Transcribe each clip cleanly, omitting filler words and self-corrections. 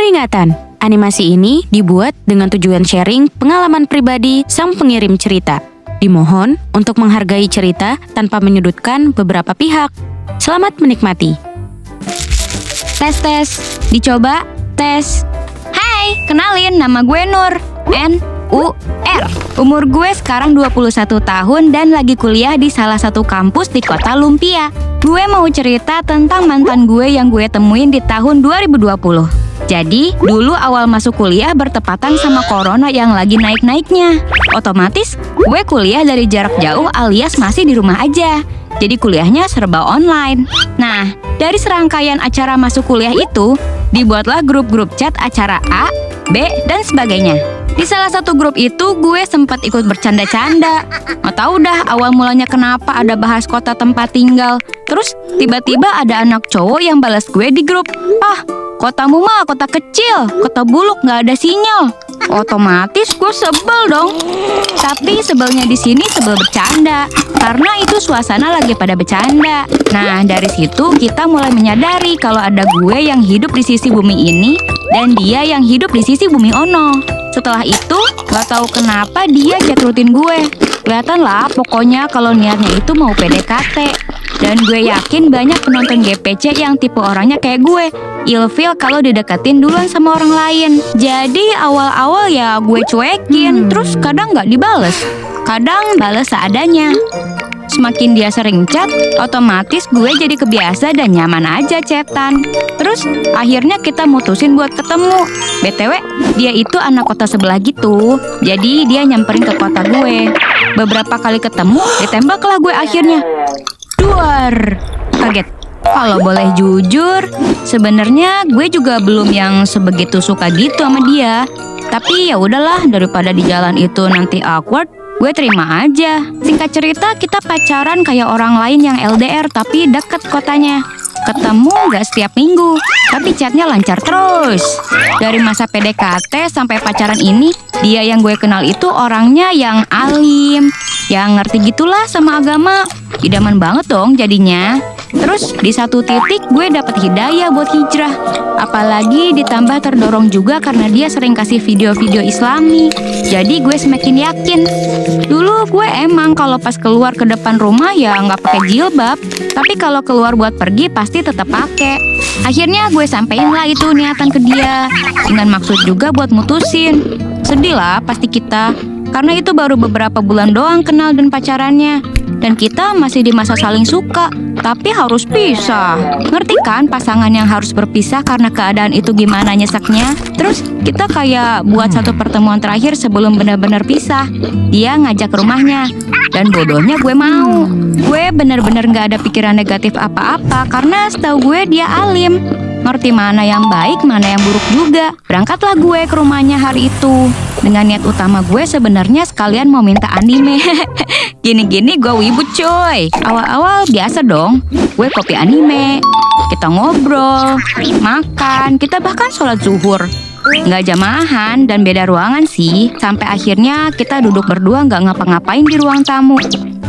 Peringatan, animasi ini dibuat dengan tujuan sharing pengalaman pribadi sang pengirim cerita. Dimohon untuk menghargai cerita tanpa menyudutkan beberapa pihak. Selamat menikmati. Tes, dicoba, tes. Hai, kenalin, nama gue Nur, N-U-R. Umur gue sekarang 21 tahun dan lagi kuliah di salah satu kampus di kota Lumpia. Gue mau cerita tentang mantan gue yang gue temuin di tahun 2020. Jadi, dulu awal masuk kuliah bertepatan sama corona yang lagi naik-naiknya. Otomatis, gue kuliah dari jarak jauh alias masih di rumah aja. Jadi kuliahnya serba online. Nah, dari serangkaian acara masuk kuliah itu, dibuatlah grup-grup chat acara A, B, dan sebagainya. Di salah satu grup itu gue sempat ikut bercanda-canda. Nggak tahu dah awal mulanya kenapa ada bahas kota tempat tinggal. Terus tiba-tiba ada anak cowok yang balas gue di grup. Ah, kotamu mah kota kecil, kota buluk nggak ada sinyal. Otomatis gue sebel dong. Tapi sebelnya di sini sebel bercanda, karena itu suasana lagi pada bercanda. Nah, dari situ kita mulai menyadari kalau ada gue yang hidup di sisi bumi ini dan dia yang hidup di sisi bumi ono. Setelah itu, gak tahu kenapa dia chat rutin gue. Kelihatan lah pokoknya kalau niatnya itu mau PDKT. Dan gue yakin banyak penonton GPC yang tipe orangnya kayak gue. Ilfil kalau dideketin duluan sama orang lain. Jadi awal-awal ya gue cuekin, terus kadang gak dibales. Kadang bales seadanya. Semakin dia sering chat, otomatis gue jadi kebiasa dan nyaman aja chatan. Terus akhirnya kita mutusin buat ketemu. BTW, dia itu anak kota sebelah gitu. Jadi dia nyamperin ke kota gue. Beberapa kali ketemu, ditembaklah gue akhirnya. Duar, kaget. Kalau boleh jujur, sebenarnya gue juga belum yang sebegitu suka gitu sama dia. Tapi ya udahlah, daripada di jalan itu nanti awkward, gue terima aja. Singkat cerita, kita pacaran kayak orang lain yang LDR tapi deket kotanya. Ketemu gak setiap minggu, tapi chatnya lancar terus. Dari masa PDKT sampai pacaran ini, dia yang gue kenal itu orangnya yang alim, yang ngerti gitulah sama agama. Idaman banget dong jadinya. Terus di satu titik gue dapet hidayah buat hijrah. Apalagi ditambah terdorong juga karena dia sering kasih video-video islami. Jadi gue semakin yakin. Dulu gue emang kalau pas keluar ke depan rumah ya nggak pakai jilbab. Tapi kalau keluar buat pergi pasti tetap pakai. Akhirnya gue sampein lah itu niatan ke dia. Dengan maksud juga buat mutusin. Sedih lah pasti kita. Karena itu baru beberapa bulan doang kenal dan pacarannya. Dan kita masih di masa saling suka, tapi harus pisah. Ngerti kan pasangan yang harus berpisah karena keadaan itu gimana nyeseknya? Terus kita kayak buat satu pertemuan terakhir sebelum benar-benar pisah. Dia ngajak ke rumahnya, dan bodohnya gue mau. Gue bener-bener gak ada pikiran negatif apa-apa karena setahu gue dia alim. Ngerti mana yang baik, mana yang buruk juga. Berangkatlah gue ke rumahnya hari itu. Dengan niat utama gue sebenarnya sekalian mau minta anime. Gini-gini gue wibu coy. Awal-awal biasa dong. Gue kopi anime. Kita ngobrol, makan, kita bahkan sholat zuhur. Nggak jamahan dan beda ruangan sih. Sampai akhirnya kita duduk berdua nggak ngapa-ngapain di ruang tamu.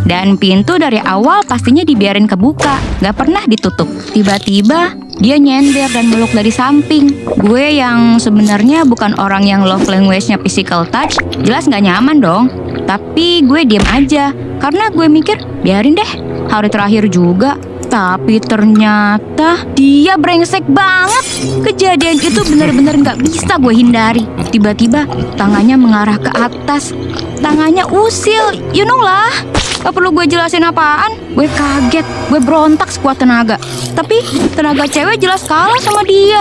Dan pintu dari awal pastinya dibiarin kebuka, nggak pernah ditutup. Tiba-tiba dia nyender dan meluk dari samping. Gue yang sebenarnya bukan orang yang love language-nya physical touch, jelas nggak nyaman dong. Tapi gue diem aja, karena gue mikir biarin deh, hari terakhir juga. Tapi ternyata dia brengsek banget. Kejadian itu benar-benar nggak bisa gue hindari. Tiba-tiba tangannya mengarah ke atas. Tangannya usil, you know lah. Gak perlu gue jelasin apaan. Gue kaget, gue berontak sekuat tenaga. Tapi tenaga cewek jelas kalah sama dia.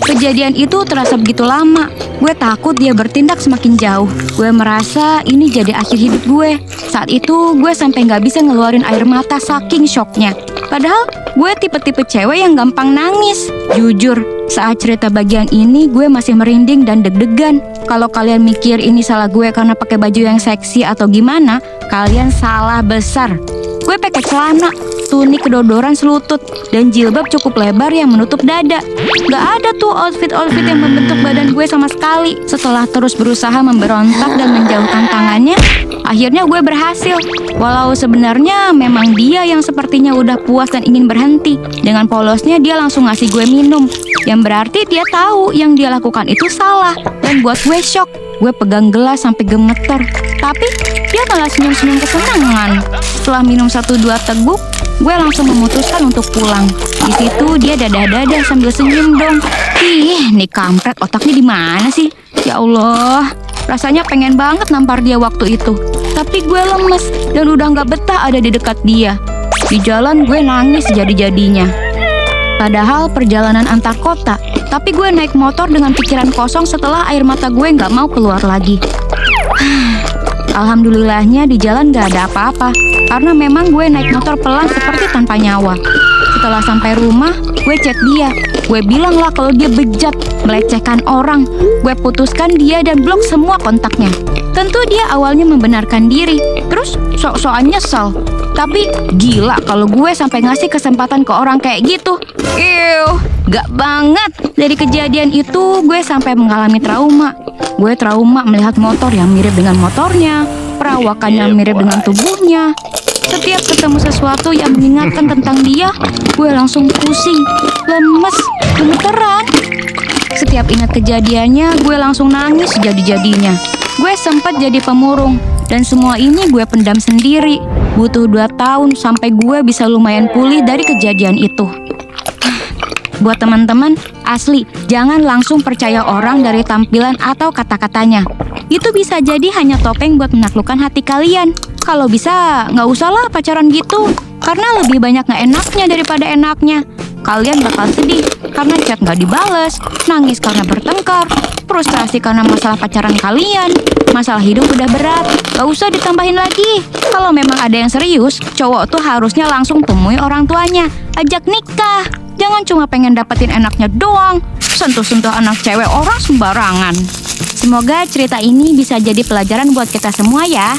Kejadian itu terasa begitu lama. Gue takut dia bertindak semakin jauh. Gue merasa ini jadi akhir hidup gue. Saat itu gue sampai gak bisa ngeluarin air mata saking syoknya. Padahal gue tipe-tipe cewek yang gampang nangis. Jujur, saat cerita bagian ini gue masih merinding dan deg-degan. Kalau kalian mikir ini salah gue karena pakai baju yang seksi atau gimana, kalian salah besar. Gue pakai celana, tunik kedodoran selutut, dan jilbab cukup lebar yang menutup dada. Gak ada tuh outfit-outfit yang membentuk badan gue sama sekali. Setelah terus berusaha memberontak dan menjauhkan tangannya, akhirnya gue berhasil. Walau sebenarnya memang dia yang sepertinya udah puas dan ingin berhenti. Dengan polosnya dia langsung ngasih gue minum. Yang berarti dia tahu yang dia lakukan itu salah. Dan buat gue shock. Gue pegang gelas sampai gemeter. Tapi dia malah senyum-senyum kesenangan. Setelah minum 1-2 teguk, gue langsung memutuskan untuk pulang. Di situ dia dadah-dadah sambil senyum dong. Ih, nih kampret otaknya di mana sih? Ya Allah, rasanya pengen banget nampar dia waktu itu. Tapi gue lemes dan udah gak betah ada di dekat dia. Di jalan gue nangis jadi-jadinya. Padahal perjalanan antar kota, tapi gue naik motor dengan pikiran kosong setelah air mata gue gak mau keluar lagi. Alhamdulillahnya di jalan gak ada apa-apa, karena memang gue naik motor pelan seperti tanpa nyawa. Setelah sampai rumah, gue chat dia. Gue bilang lah kalau dia bejat, melecehkan orang. Gue putuskan dia dan blok semua kontaknya. Tentu dia awalnya membenarkan diri, terus sok-sokan nyesel. Tapi gila kalau gue sampai ngasih kesempatan ke orang kayak gitu. Gak banget. Dari kejadian itu gue sampai mengalami trauma. Gue trauma melihat motor yang mirip dengan motornya, perawakan yang mirip dengan tubuhnya. Setiap ketemu sesuatu yang mengingatkan tentang dia, gue langsung pusing, lemes, gemeteran. Setiap ingat kejadiannya, gue langsung nangis jadi-jadinya. Gue sempat jadi pemurung, dan semua ini gue pendam sendiri. Butuh 2 tahun sampai gue bisa lumayan pulih dari kejadian itu. Buat teman-teman, asli, jangan langsung percaya orang dari tampilan atau kata-katanya. Itu bisa jadi hanya topeng buat menaklukkan hati kalian. Kalau bisa, nggak usah lah pacaran gitu. Karena lebih banyak nggak enaknya daripada enaknya. Kalian bakal sedih karena chat nggak dibales, nangis karena bertengkar, frustrasi karena masalah pacaran kalian, masalah hidup udah berat, nggak usah ditambahin lagi. Kalau memang ada yang serius, cowok tuh harusnya langsung temui orang tuanya, ajak nikah. Jangan cuma pengen dapetin enaknya doang, sentuh-sentuh anak cewek orang sembarangan. Semoga cerita ini bisa jadi pelajaran buat kita semua ya.